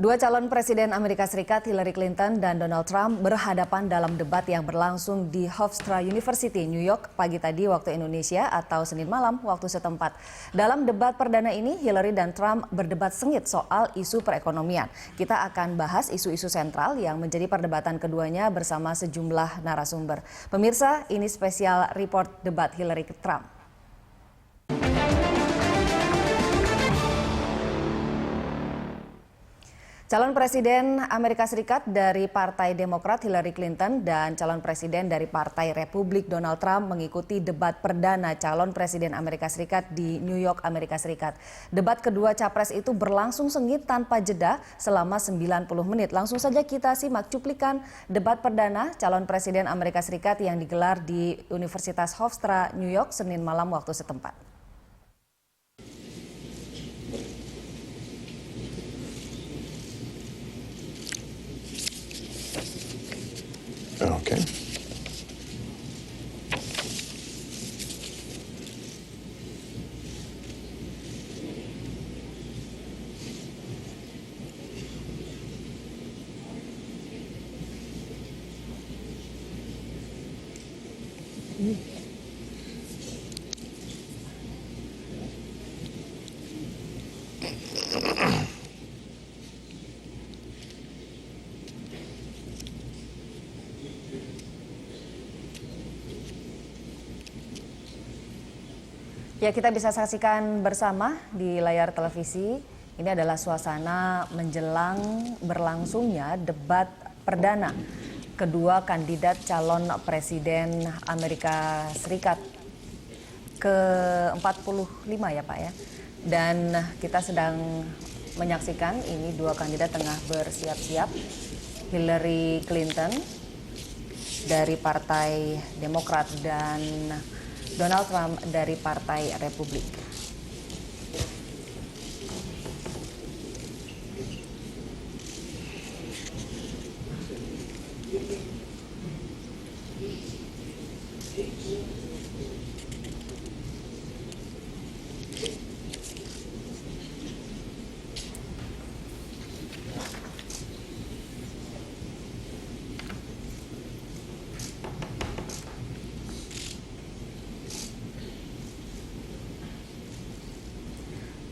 Dua calon Presiden Amerika Serikat, Hillary Clinton dan Donald Trump, berhadapan dalam debat yang berlangsung di Hofstra University, New York, pagi tadi waktu Indonesia atau Senin malam waktu setempat. Dalam debat perdana ini, Hillary dan Trump berdebat sengit soal isu perekonomian. Kita akan bahas isu-isu sentral yang menjadi perdebatan keduanya bersama sejumlah narasumber. Pemirsa, ini spesial report debat Hillary Trump. Calon Presiden Amerika Serikat dari Partai Demokrat Hillary Clinton dan calon Presiden dari Partai Republik Donald Trump mengikuti debat perdana calon Presiden Amerika Serikat di New York, Amerika Serikat. Debat kedua Capres itu berlangsung sengit tanpa jeda selama 90 menit. Langsung saja kita simak cuplikan debat perdana calon Presiden Amerika Serikat yang digelar di Universitas Hofstra, New York, Senin malam waktu setempat. Okay. Ya, kita bisa saksikan bersama di layar televisi. Ini adalah suasana menjelang berlangsungnya debat perdana kedua kandidat calon Presiden Amerika Serikat ke-45 ya Pak ya. Dan kita sedang menyaksikan ini dua kandidat tengah bersiap-siap. Hillary Clinton dari Partai Demokrat dan Donald Trump dari Partai Republik.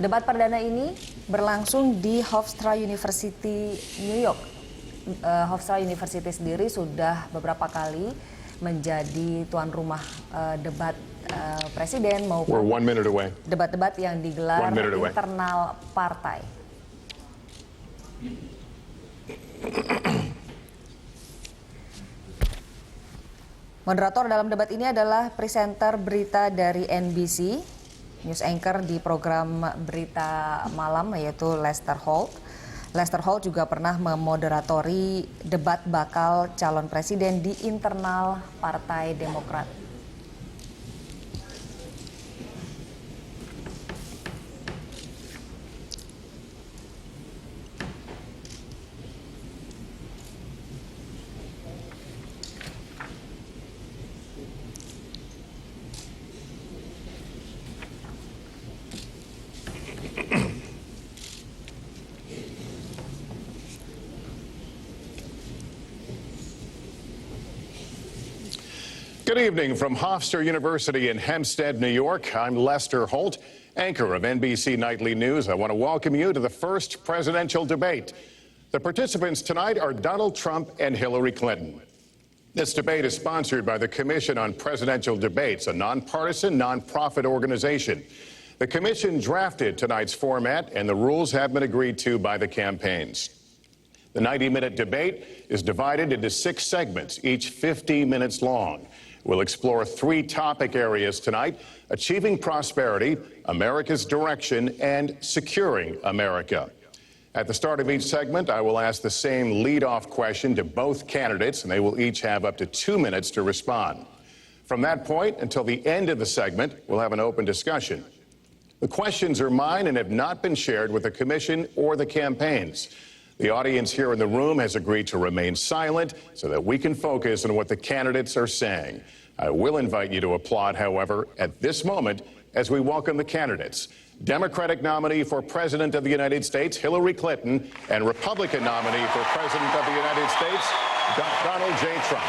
Debat perdana ini berlangsung di Hofstra University, New York. Hofstra University sendiri sudah beberapa kali menjadi tuan rumah debat presiden maupun debat-debat yang digelar internal partai. Moderator dalam debat ini adalah presenter berita dari NBC, news anchor di program Berita Malam, yaitu Lester Holt. Lester Holt juga pernah memoderatori debat bakal calon presiden di internal Partai Demokrat. Good evening from Hofstra University in Hempstead, New York. I'm Lester Holt, anchor of NBC Nightly News. I want to welcome you to the first presidential debate. The participants tonight are Donald Trump and Hillary Clinton. This debate is sponsored by the Commission on Presidential Debates, a nonpartisan, nonprofit organization. The commission drafted tonight's format, and the rules have been agreed to by the campaigns. The 90-minute debate is divided into 6 segments, each 50 minutes long. We'll explore 3 topic areas tonight: achieving prosperity, America's direction, and securing America. At the start of each segment, I will ask the same lead-off question to both candidates, and they will each have up to 2 minutes to respond. From that point until the end of the segment, we'll have an open discussion. The questions are mine and have not been shared with the commission or the campaigns. The audience here in the room has agreed to remain silent so that we can focus on what the candidates are saying. I will invite you to applaud, however, at this moment as we welcome the candidates. Democratic nominee for President of the United States, Hillary Clinton, and Republican nominee for President of the United States, Donald J. Trump.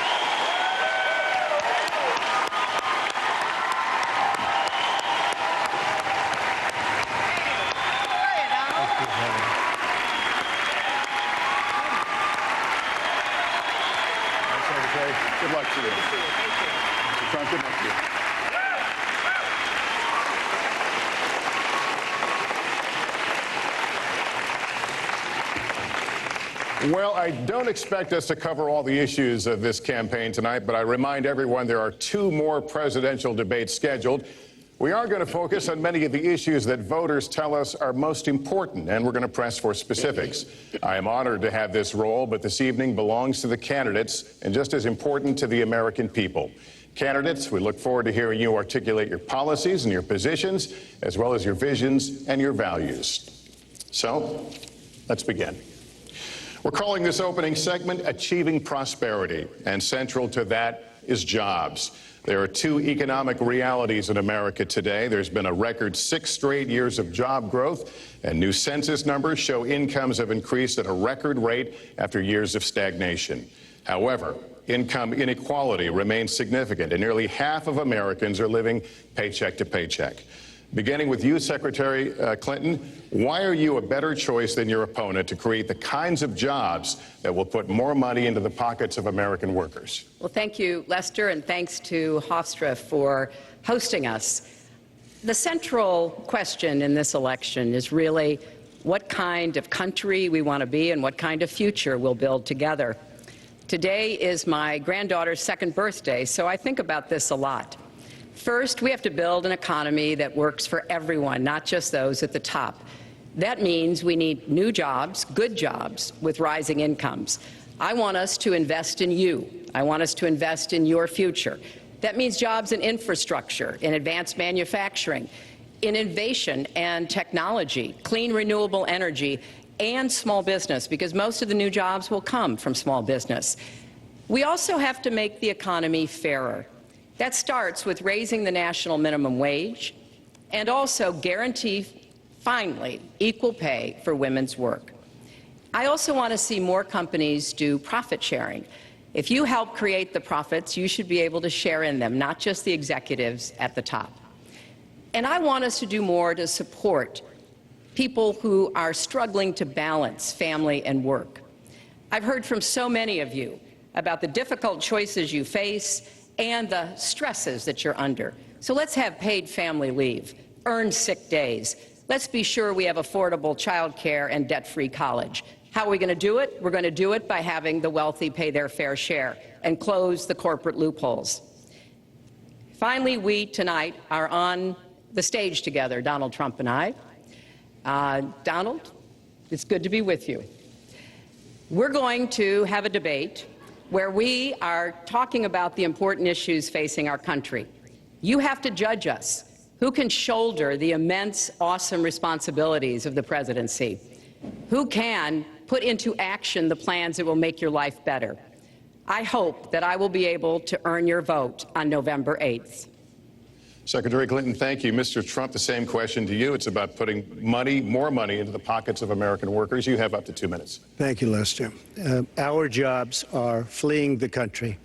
Good luck to you. Mr. Trump, good luck to you. Well, I don't expect us to cover all the issues of this campaign tonight, but I remind everyone there are 2 more presidential debates scheduled. We are going to focus on many of the issues that voters tell us are most important, and we're going to press for specifics. I am honored to have this role, but this evening belongs to the candidates and just as important to the American people. Candidates, we look forward to hearing you articulate your policies and your positions, as well as your visions and your values. So, let's begin. We're calling this opening segment Achieving Prosperity, and central to that is jobs. There are 2 economic realities in America today. There's been a record 6 straight years of job growth, and new census numbers show incomes have increased at a record rate after years of stagnation. However, income inequality remains significant, and nearly half of Americans are living paycheck to paycheck. Beginning with you, Secretary Clinton, why are you a better choice than your opponent to create the kinds of jobs that will put more money into the pockets of American workers? Well, thank you, Lester, and thanks to Hofstra for hosting us. The central question in this election is really what kind of country we want to be and what kind of future we'll build together. Today is my granddaughter's 2nd birthday, so I think about this a lot. First, we have to build an economy that works for everyone, not just those at the top. That means we need new jobs, good jobs, with rising incomes. I want us to invest in you. I want us to invest in your future. That means jobs in infrastructure, in advanced manufacturing, in innovation and technology, clean renewable energy, and small business, because most of the new jobs will come from small business. We also have to make the economy fairer. That starts with raising the national minimum wage and also guarantee, finally, equal pay for women's work. I also want to see more companies do profit sharing. If you help create the profits, you should be able to share in them, not just the executives at the top. And I want us to do more to support people who are struggling to balance family and work. I've heard from so many of you about the difficult choices you face and the stresses that you're under. So let's have paid family leave, earned sick days. Let's be sure we have affordable child care and debt-free college. How are we going to do it? We're going to do it by having the wealthy pay their fair share and close the corporate loopholes. Finally, we tonight are on the stage together, Donald Trump and I. Donald, it's good to be with you. We're going to have a debate where we are talking about the important issues facing our country. You have to judge us. Who can shoulder the immense, awesome responsibilities of the presidency? Who can put into action the plans that will make your life better? I hope that I will be able to earn your vote on November 8th. Secretary Clinton, thank you. Mr. Trump, the same question to you. It's about putting money, more money, into the pockets of American workers. You have up to 2 minutes. Thank you, Lester. Our jobs are fleeing the country.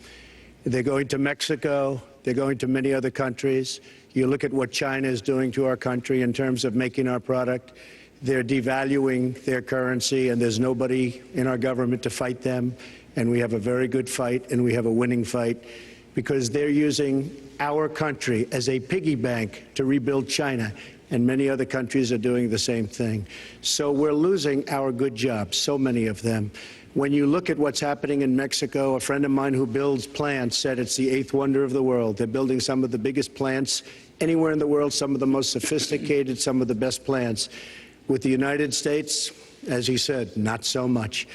They're going to Mexico. They're going to many other countries. You look at what China is doing to our country in terms of making our product. They're devaluing their currency, and there's nobody in our government to fight them. And we have a very good fight, and we have a winning fight, because they're using our country as a piggy bank to rebuild China, and many other countries are doing the same thing. So we're losing our good jobs, so many of them. When you look at what's happening in Mexico, a friend of mine who builds plants said it's the 8th wonder of the world. They're building some of the biggest plants anywhere in the world, some of the most sophisticated, some of the best plants. With the United States, as he said, not so much.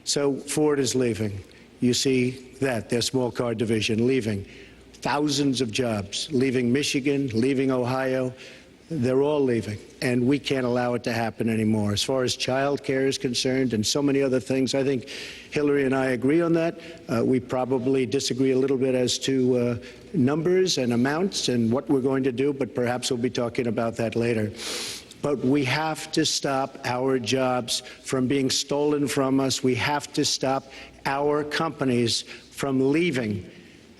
So Ford is leaving. You see that, their small car division leaving. Thousands of jobs, leaving Michigan, leaving Ohio. They're all leaving, and we can't allow it to happen anymore. As far as child care is concerned and so many other things, I think Hillary and I agree on that. We probably disagree a little bit as to numbers and amounts and what we're going to do, but perhaps we'll be talking about that later. but we have to stop our jobs from being stolen from us. We have to stop our companies from leaving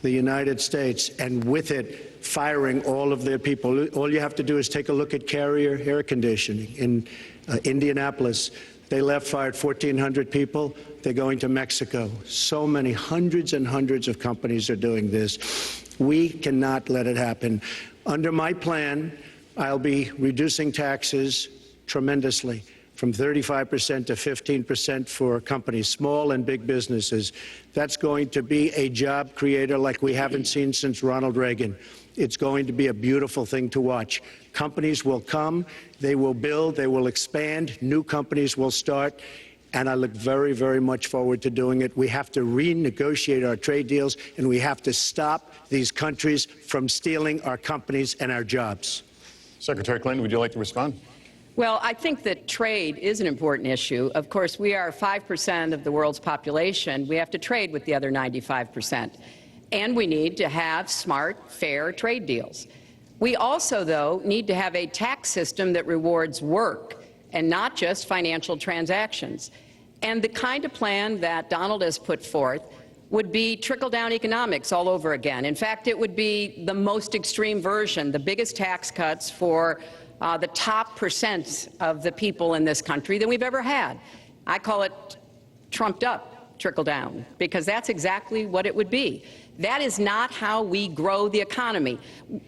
the United States and with it firing all of their people. All you have to do is take a look at Carrier Air Conditioning in Indianapolis. They left, fired 1,400 people. They're going to Mexico. So many, hundreds and hundreds of companies are doing this. We cannot let it happen. Under my plan, I'll be reducing taxes tremendously, from 35% to 15% for companies, small and big businesses. That's going to be a job creator like we haven't seen since Ronald Reagan. It's going to be a beautiful thing to watch. Companies will come, they will build, they will expand, new companies will start, and I look very, very much forward to doing it. We have to renegotiate our trade deals, and we have to stop these countries from stealing our companies and our jobs. Secretary Clinton, would you like to respond? Well, I think that trade is an important issue. Of course, we are 5% of the world's population. We have to trade with the other 95%. And we need to have smart, fair trade deals. We also, though, need to have a tax system that rewards work and not just financial transactions. And the kind of plan that Donald has put forth would be trickle-down economics all over again. In fact, it would be the most extreme version, the biggest tax cuts for the top percent of the people in this country than we've ever had. I call it trumped-up trickle-down, because that's exactly what it would be. That is not how we grow the economy.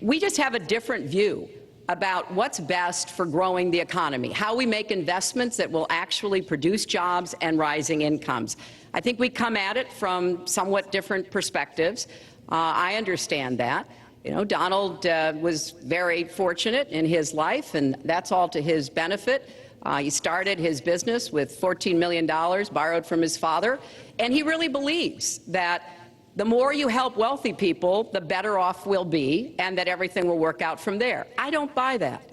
We just have a different view about what's best for growing the economy, how we make investments that will actually produce jobs and rising incomes. I think we come at it from somewhat different perspectives. I understand that. You know, Donald was very fortunate in his life, and that's all to his benefit. He started his business with $14 million borrowed from his father, and he really believes that the more you help wealthy people, the better off we'll be, and that everything will work out from there. I don't buy that.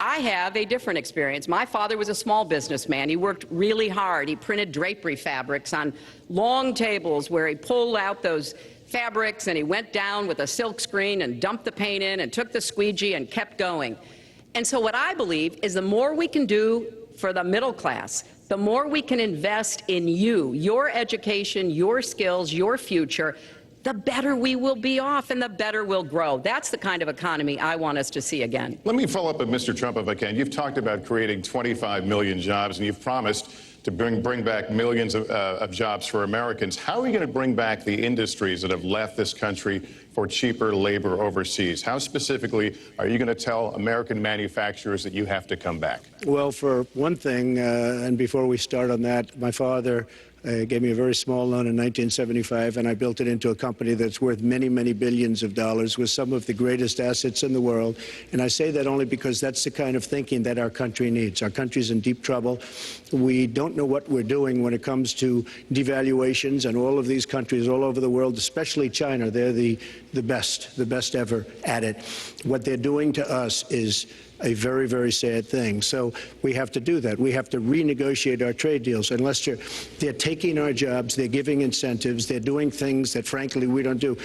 I have a different experience. My father was a small businessman. He worked really hard. He printed drapery fabrics on long tables where he pulled out those fabrics and he went down with a silk screen and dumped the paint in and took the squeegee and kept going. And so what I believe is the more we can do for the middle class, the more we can invest in you, your education, your skills, your future, the better we will be off and the better we'll grow. That's the kind of economy I want us to see again. Let me follow up with Mr. Trump if I can. You've talked about creating 25 million jobs, and you've promised to bring back millions of jobs for Americans. How are you going to bring back the industries that have left this country for cheaper labor overseas? How specifically are you going to tell American manufacturers that you have to come back? Well, for one thing, and before we start on that, my father gave me a very small loan in 1975, and I built it into a company that's worth many, many billions of dollars with some of the greatest assets in the world. And I say that only because that's the kind of thinking that our country needs. Our country's in deep trouble. We don't know what we're doing when it comes to devaluations, and all of these countries all over the world, especially China, they're the best ever at it. What they're doing to us is a very, very sad thing. So we have to do that. We have to renegotiate our trade deals. And Lester, they're taking our jobs, they're giving incentives, they're doing things that, frankly, we don't do.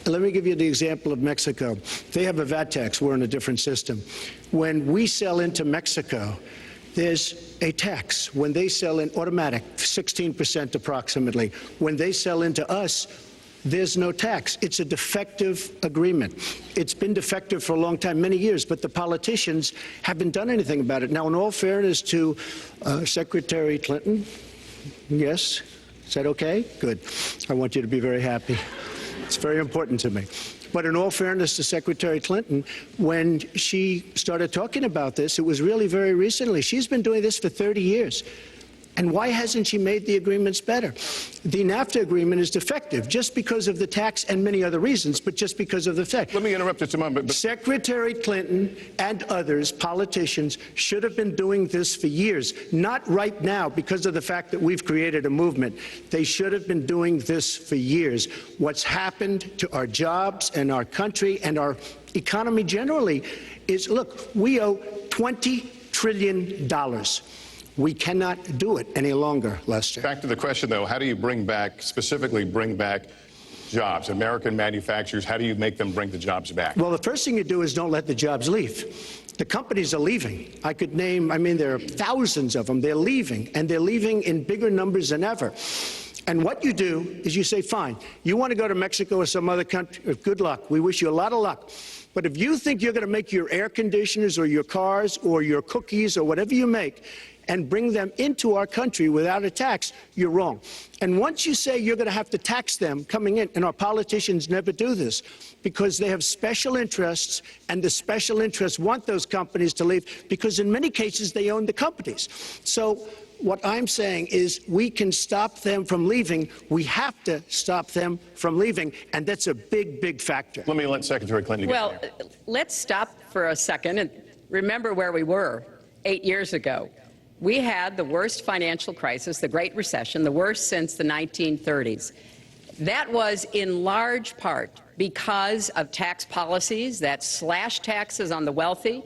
Let me give you the example of Mexico. They have a VAT tax. We're in a different system. When we sell into Mexico, there's a tax. When they sell in automatic, 16% approximately. When they sell into us, there's no tax. It's a defective agreement. It's been defective for a long time, many years, but the politicians haven't done anything about it. Now, in all fairness to Secretary Clinton, yes, is that okay? Good. I want you to be very happy. It's very important to me. But in all fairness to Secretary Clinton, when she started talking about this, it was really very recently. She's been doing this for 30 years. And why hasn't she made the agreements better? The NAFTA agreement is defective just because of the tax and many other reasons, but just because of the fact. Let me interrupt just a moment. Secretary Clinton and others, politicians, should have been doing this for years, not right now because of the fact that we've created a movement. They should have been doing this for years. What's happened to our jobs and our country and our economy generally is, look, we owe $20 trillion. We cannot do it any longer, Lester. Back to the question, though, how do you specifically bring back jobs, American manufacturers? How do you make them bring the jobs back? Well, the first thing you do is don't let the jobs leave. The companies are leaving. I could name, there are thousands of them. They're leaving, and they're leaving in bigger numbers than ever. And what you do is you say, fine, you want to go to Mexico or some other country, good luck. We wish you a lot of luck. But if you think you're going to make your air conditioners or your cars or your cookies or whatever you make and bring them into our country without a tax, you're wrong. And once you say you're going to have to tax them coming in, and our politicians never do this, because they have special interests, and the special interests want those companies to leave, because in many cases they own the companies. So what I'm saying is we can stop them from leaving. We have to stop them from leaving, and that's a big, big factor. Let me let Secretary Clinton get there. Let's stop for a second and remember where we were 8 years ago. We had the worst financial crisis, the Great Recession, the worst since the 1930s. That was in large part because of tax policies that slashed taxes on the wealthy,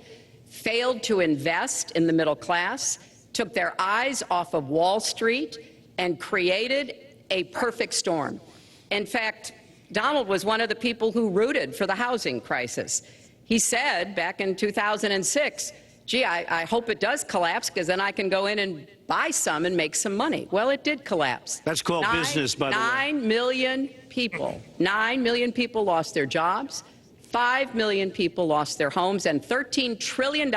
failed to invest in the middle class, took their eyes off of Wall Street, and created a perfect storm. In fact, Donald was one of the people who rooted for the housing crisis. He said back in 2006, gee, I hope it does collapse, because then I can go in and buy some and make some money. Well, it did collapse. That's called business, by the way. 9 million people lost their jobs, 5 million people lost their homes, and $13 trillion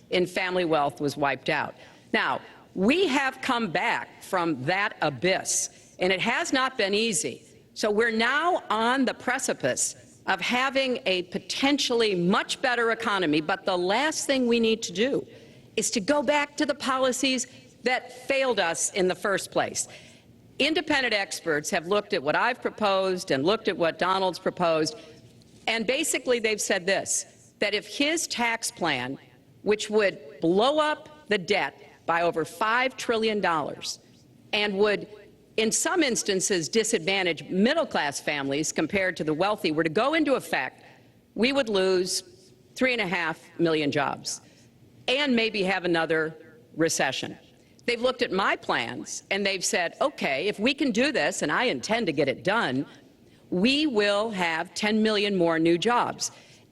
in family wealth was wiped out. Now, we have come back from that abyss, and it has not been easy. So we're now on the precipice of having a potentially much better economy, but the last thing we need to do is to go back to the policies that failed us in the first place. Independent experts have looked at what I've proposed and looked at what Donald's proposed, and basically they've said this, that if his tax plan, which would blow up the debt by over $5 trillion and would in some instances disadvantage middle-class families compared to the wealthy, were to go into effect, we would lose 3.5 million jobs and maybe have another recession. They've looked at my plans and they've said, okay, if we can do this, and I intend to get it done, we will have 10 million more new jobs,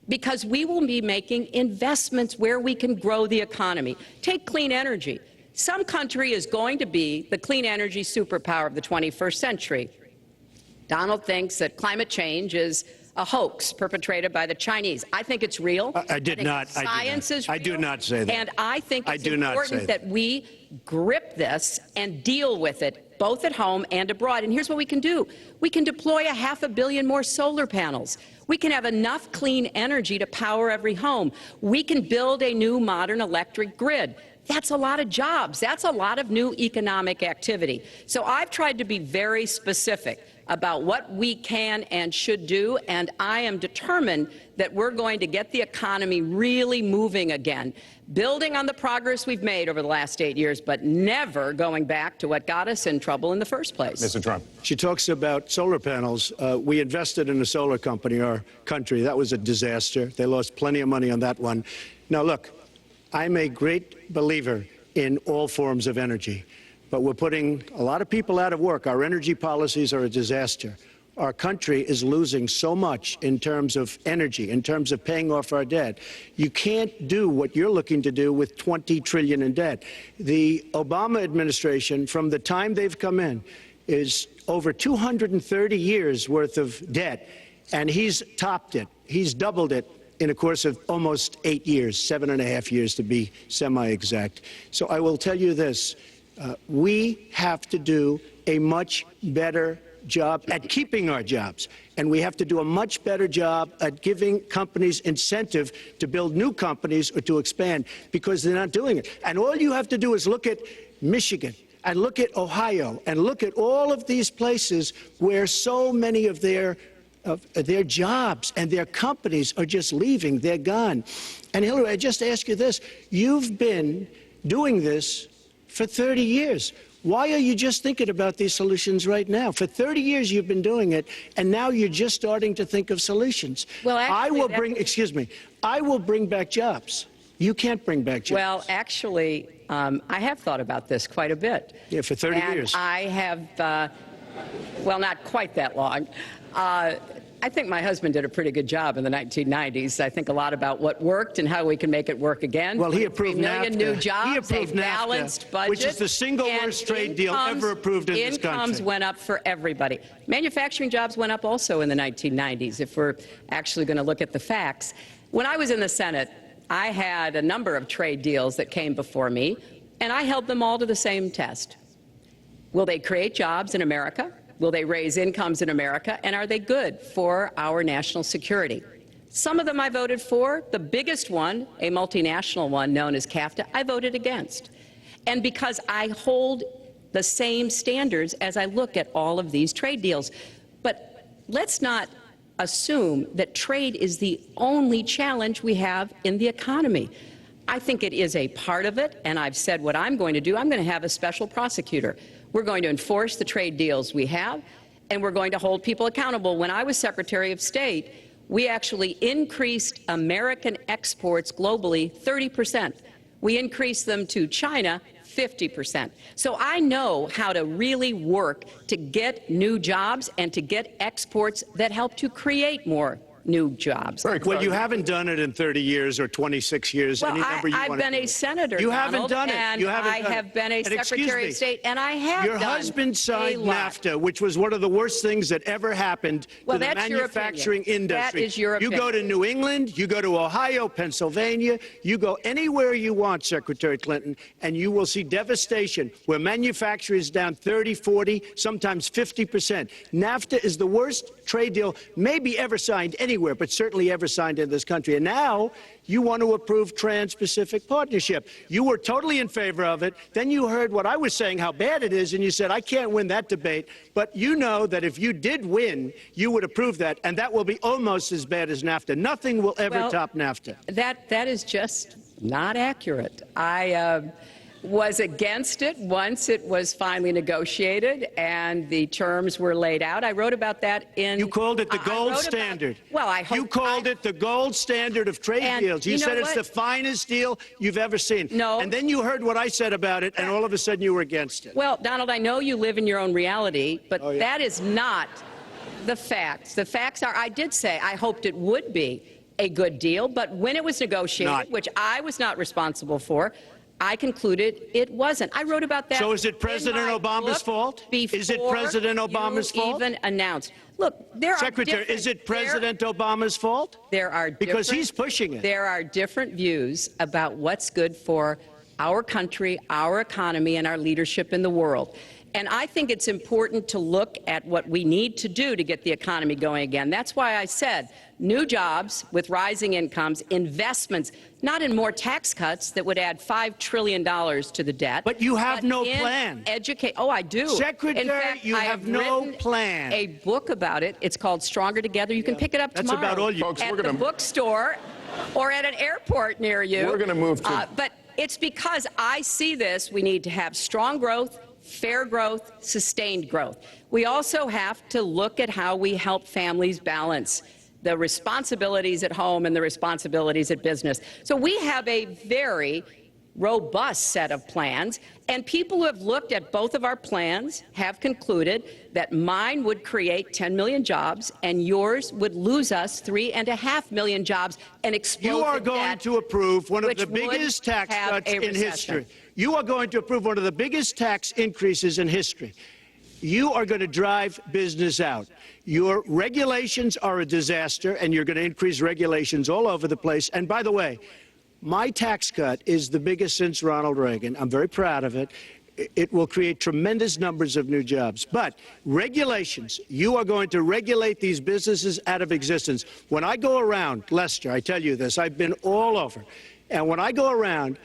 because we will be making investments where we can grow the economy. Take clean energy. Some country is going to be the clean energy superpower of the 21st century. Donald thinks that climate change is a hoax perpetrated by the Chinese. I think it's real. I did not. Science is real. I do not say that. And I think it's important that we grip this and deal with it, both at home and abroad. And here's what we can do. We can deploy 500 million more solar panels. We can have enough clean energy to power every home. We can build a new modern electric grid. That's a lot of jobs. That's a lot of new economic activity. So I've tried to be very specific about what we can and should do, and I am determined that we're going to get the economy really moving again, building on the progress we've made over the last 8 years, but never going back to what got us in trouble in the first place. Mr. Trump. She talks about solar panels. We invested in a solar company, our country. That was a disaster. They lost plenty of money on that one. Now, look, I'm a great believer in all forms of energy, but we're putting a lot of people out of work. Our energy policies are a disaster. Our country is losing so much in terms of energy, in terms of paying off our debt. You can't do what you're looking to do with $20 trillion in debt. The Obama administration, from the time they've come in, is over 230 years worth of debt, and he's topped it. He's doubled it in a course of almost 8 years, 7.5 years to be semi-exact. So I will tell you this, we have to do a much better job at keeping our jobs, and we have to do a much better job at giving companies incentive to build new companies or to expand, because they're not doing it. And all you have to do is look at Michigan and look at Ohio and look at all of these places where so many of their jobs and their companies are just leaving. They're gone. And Hillary, I just ask you this. You've been doing this for 30 years. Why are you just thinking about these solutions right now? For 30 years you've been doing it, and now you're just starting to think of solutions. Well, actually, I will bring back jobs. You can't bring back jobs. Well, actually, I have thought about this quite a bit. Yeah, for 30 years. I have, well, not quite that long. I think my husband did a pretty good job in the 1990s. I think a lot about what worked and how we can make it work again. Well, he approved 3 million NAFTA. new jobs, He approved a balanced NAFTA, budget, which is the single and worst trade deal ever approved in this country. Incomes went up for everybody. Manufacturing jobs went up also in the 1990s, if we're actually going to look at the facts. When I was in the Senate, I had a number of trade deals that came before me, and I held them all to the same test. Will they create jobs in America? Will they raise incomes in America? And are they good for our national security? Some of them I voted for. The biggest one, a multinational one known as CAFTA, I voted against. And because I hold the same standards as I look at all of these trade deals. But let's not assume that trade is the only challenge we have in the economy. I think it is a part of it, and I've said what I'm going to do. I'm going to have a special prosecutor. We're going to enforce the trade deals we have, and we're going to hold people accountable. When I was Secretary of State, we actually increased American exports globally 30%. We increased them to China 50%. So I know how to really work to get new jobs and to get exports that help to create more new jobs. Well, you haven't done it in 30 years or 26 years. Well, any number you I've want been a senator, You Donald, haven't done it. And You haven't I done have it. been a And excuse Secretary me, of State, and I have Your done husband signed a lot. NAFTA, which was one of the worst things that ever happened Well, to the that's your manufacturing opinion. industry. That is your You go opinion. to New England, you go to Ohio, Pennsylvania, you go anywhere you want, Secretary Clinton, and you will see devastation where manufacturing is down 30, 40, sometimes 50%. NAFTA is the worst trade deal maybe ever signed anywhere, but certainly ever signed in this country. And now you want to approve Trans-Pacific Partnership. You were totally in favor of it. Then you heard what I was saying, how bad it is, and you said, I can't win that debate. But you know that if you did win, you would approve that, and that will be almost as bad as NAFTA. Nothing will ever top NAFTA. That is just not accurate. I was against it once it was finally negotiated and the terms were laid out. I wrote about that in... You called it the gold standard. Well, I hope... You called it the gold standard of trade deals. You said it's the finest deal you've ever seen. No. And then you heard what I said about it, and all of a sudden you were against it. Well, Donald, I know you live in your own reality, but that is not the facts. The facts are, I did say I hoped it would be a good deal, but when it was negotiated, which I was not responsible for, I concluded it wasn't. I wrote about that. So is it President Obama's fault? Is it President Obama's fault? Even announced. Look, there are Secretary, is it President Obama's fault? There are because he's pushing it. There are different views about what's good for our country, our economy, and our leadership in the world. And I think it's important to look at what we need to do to get the economy going again. That's why I said new jobs with rising incomes, investments, not in more tax cuts that would add $5 trillion to the debt. But you have no plan. Oh, I do. Secretary, in fact, you have no plan. A book about it. It's called Stronger Together. You can pick it up tomorrow. That's about all you... Folks, at the bookstore or at an airport near you. We're going to move to... But it's because I see this. We need to have strong growth, fair growth, sustained growth. We also have to look at how we help families balance the responsibilities at home and the responsibilities at business. So we have a very robust set of plans, and people who have looked at both of our plans have concluded that mine would create 10 million jobs and yours would lose us 3.5 million jobs and explode You are the going debt, to approve one of the which biggest would tax have cuts a in recession. history. You are going to approve one of the biggest tax increases in history. You are going to drive business out. Your regulations are a disaster, and you're going to increase regulations all over the place. And by the way, my tax cut is the biggest since Ronald Reagan. I'm very proud of it. It will create tremendous numbers of new jobs. But regulations, you are going to regulate these businesses out of existence. When I go around, Lester, I tell you this, I've been all over. And when I go around,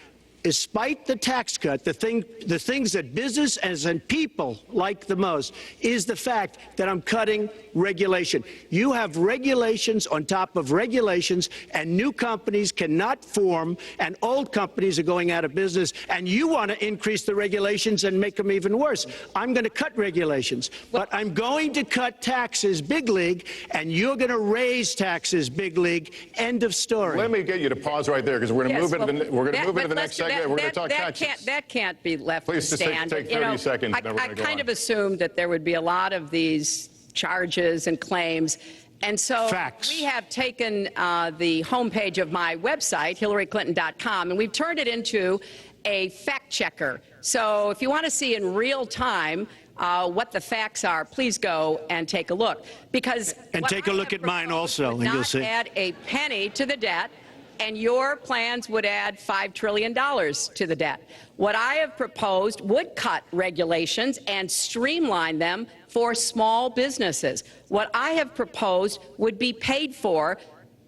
despite the tax cut, the things that business and people like the most is the fact that I'm cutting regulation. You have regulations on top of regulations, and new companies cannot form, and old companies are going out of business, and you want to increase the regulations and make them even worse. I'm going to cut regulations, but I'm going to cut taxes big league, and you're going to raise taxes big league. End of story. Let me get you to pause right there, because we're going to move into the next segment. We're going to talk taxes. That can't be left Please to stand. take 30 seconds. I kind of assumed that there would be a lot of these charges and claims, And so Facts. we have taken the homepage of my website, HillaryClinton.com, and we've turned it into a fact checker. So if you want to see in real time what the facts are, please go and take a look. Because And take a look at mine also, and you'll see. Not add a penny to the debt, and your plans would add $5 trillion to the debt. What I have proposed would cut regulations and streamline them for small businesses. What I have proposed would be paid for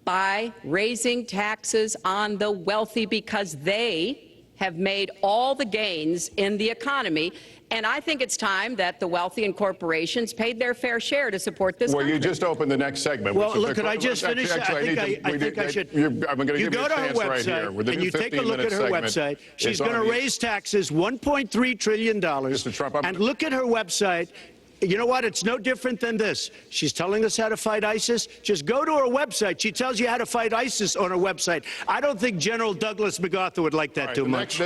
by raising taxes on the wealthy, because they have made all the gains in the economy. And I think it's time that the wealthy and corporations paid their fair share to support this country. Well, you just opened the next segment. Well, which is look, could I just finish? Actually, I think I should. I'm going to give you go a to her chance right here. website and you take a look at her website. She's going to raise taxes $1.3 trillion. Mr. Trump, and look at her website. You know what? It's no different than this. She's telling us how to fight ISIS. Just go to her website. She tells you how to fight ISIS on her website. I don't think General Douglas MacArthur would like that too much.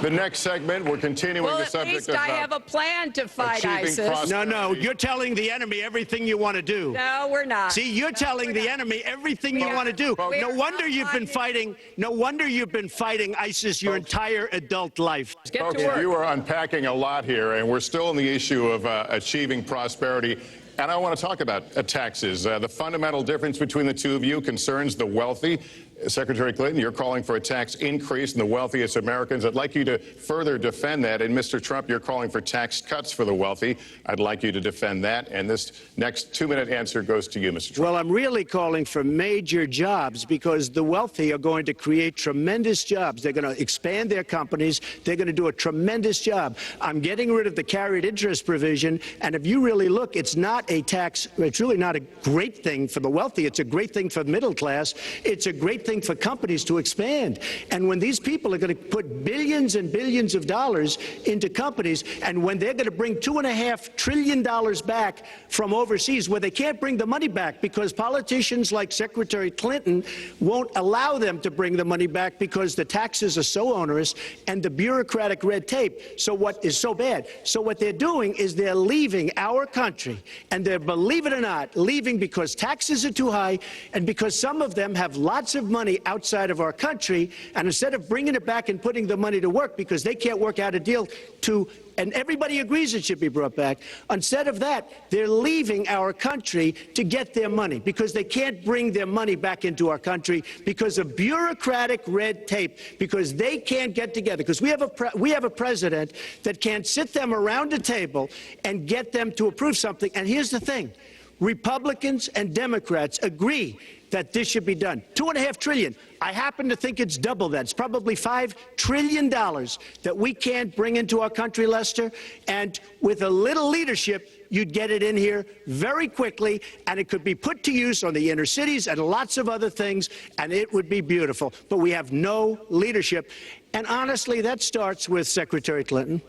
The next segment, we're continuing Well, the subject of I have a plan to fight ISIS. No, you're telling the enemy everything you want to do. No, we're not. See, you're telling the enemy everything you want to do. No wonder you've been fighting. No wonder you've been fighting ISIS your entire adult life. Get Folks, to work. you are unpacking a lot here, and we're still on the issue of achieving prosperity. And I want to talk about taxes. The fundamental difference between the two of you concerns the wealthy. Secretary Clinton, you're calling for a tax increase in the wealthiest Americans. I'd like you to further defend that. And Mr. Trump, you're calling for tax cuts for the wealthy. I'd like you to defend that. And this next 2-minute answer goes to you, Mr. Trump. Well, I'm really calling for major jobs, because the wealthy are going to create tremendous jobs. They're going to expand their companies. They're going to do a tremendous job. I'm getting rid of the carried interest provision. And if you really look, it's not a tax. It's really not a great thing for the wealthy. It's a great thing for the middle class. It's a great thing for companies to expand. And when these people are going to put billions and billions of dollars into companies, and when they're going to bring $2.5 trillion back from overseas, where they can't bring the money back because politicians like Secretary Clinton won't allow them to bring the money back because the taxes are so onerous and the bureaucratic red tape. So what is so bad? So what they're doing is they're leaving our country, and they're, believe it or not, leaving because taxes are too high and because some of them have lots of money outside of our country, and instead of bringing it back and putting the money to work because they can't work out a deal to, and everybody agrees it should be brought back, instead of that, they're leaving our country to get their money because they can't bring their money back into our country because of bureaucratic red tape, because they can't get together, because we have a president that can't sit them around a table and get them to approve something. And here's the thing. Republicans and Democrats agree that this should be done. $2.5 trillion. I happen to think it's double that. It's probably $5 trillion that we can't bring into our country, Lester. And with a little leadership, you'd get it in here very quickly, and it could be put to use on the inner cities and lots of other things, and it would be beautiful. But we have no leadership. And honestly, that starts with Secretary Clinton.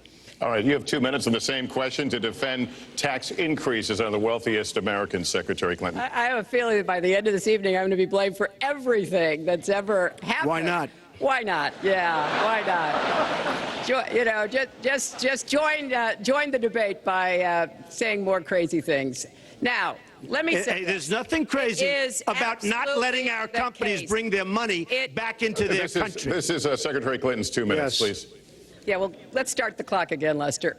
All right, you have 2 minutes on the same question to defend tax increases on the wealthiest Americans, Secretary Clinton. I have a feeling that by the end of this evening, I'm going to be blamed for everything that's ever happened. Why not? Why not? Yeah, why not? You know, just join the debate by saying more crazy things. Now, let me say, there's nothing crazy about not letting our companies bring their money back into their country. This is Secretary Clinton's 2 minutes, please. Yeah, well, let's start the clock again, Lester.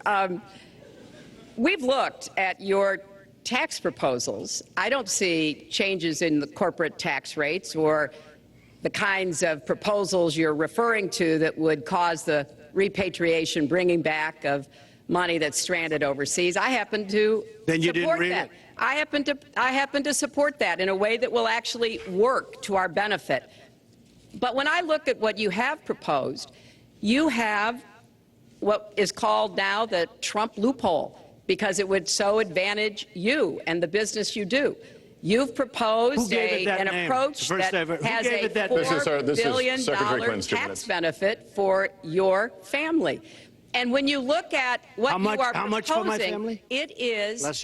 We've looked at your tax proposals. I don't see changes in the corporate tax rates or the kinds of proposals you're referring to that would cause the repatriation, bringing back of money that's stranded overseas. I happen to support that. I happen to support that in a way that will actually work to our benefit. But when I look at what you have proposed, you have what is called now the Trump loophole, because it would so advantage you and the business you do. You've proposed an approach that has a $4 billion tax benefit for your family. And when you look at what you are proposing, how much for my family? It is